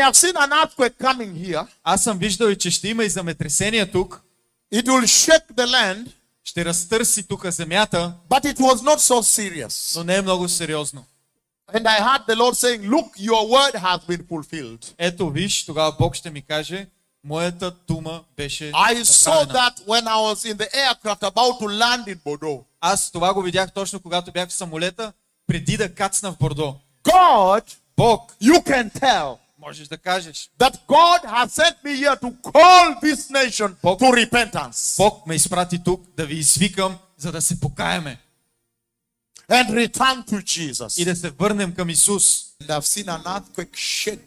have seen an earthquake coming here. Аз съм виждал и че ще има и земетресение тук. It will shake the land. Ще разтърси тук земята, But it was not so serious. но не е много сериозно. And I heard the Lord saying, look, your word has been fulfilled. Ето виж, тогава Бог ще ми каже, моята дума беше I saw направена. that when I was in the aircraft about to land in Bordeaux. Аз това го видях точно когато бях в самолета, преди да кацна в Бордо. God, Бог, you can tell можеш да кажеш, that God has sent me here to call this nation to repentance Бог ме изпрати тук да ви извикам, за да се покаяме and return to Jesus. и да се върнем към Исус. And I've seen an earthquake shake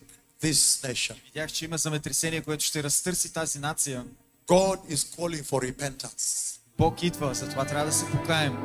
this nation. Видях, че има земетресение, което ще разтърси тази нация. God is calling for repentance. Бог идва, затова трябва да се покаем.